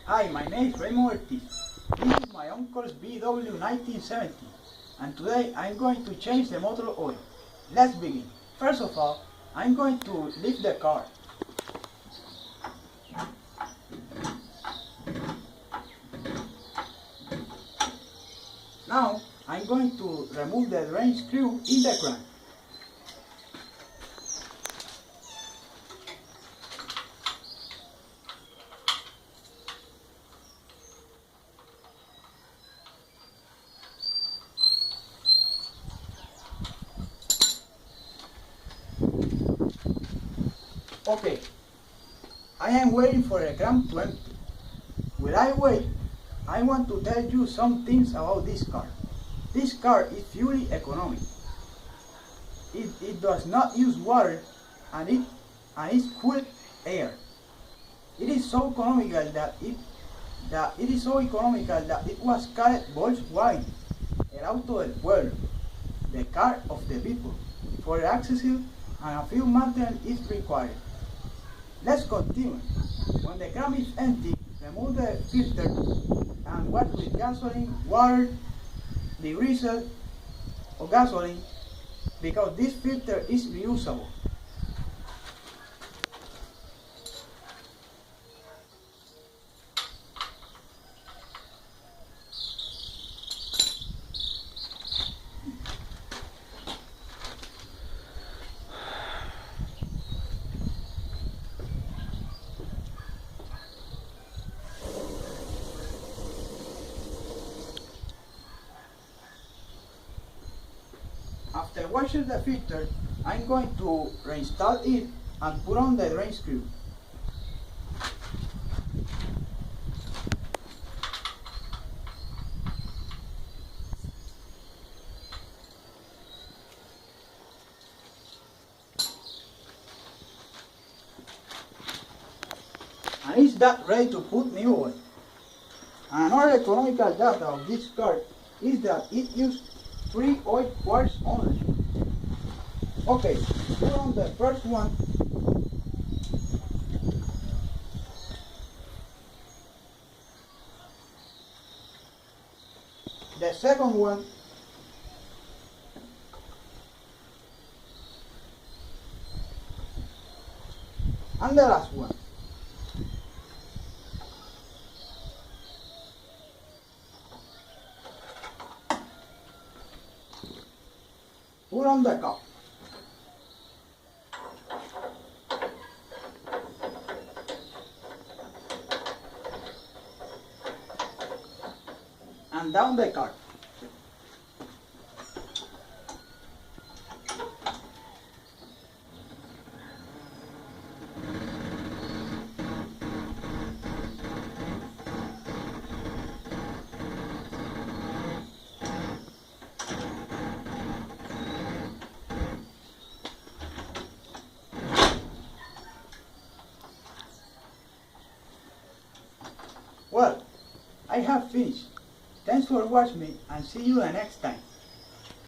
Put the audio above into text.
Hi, my name is Raymond Ortiz. This is my uncle's VW 1970, and today I'm going to change the motor oil. Let's begin. First of all, I'm going to lift the car. Now, I'm going to remove the drain screw in the crank. Okay, I am waiting for the crank to empty. While I wait, I want to tell you some things about this car. This car is fully economic. It does not use water and it's cool air. It is so economical that it was called Volkswagen, el auto del pueblo, the car of the people, for accessible and a few maintenance is required. Let's continue. When the crank is empty, remove the filter and wash with gasoline, water, degreaser, or gasoline, because this filter is reusable. After washing the filter, I'm going to reinstall it and put on the drain screw. And it's that ready to put new oil. Another economical data of this car is that it uses 3 oil quarts only. Okay, put on the first one. The second one. And the last one. Put on the cap. And down the cart. Well, I have finished. Thanks for watching me and see you the next time.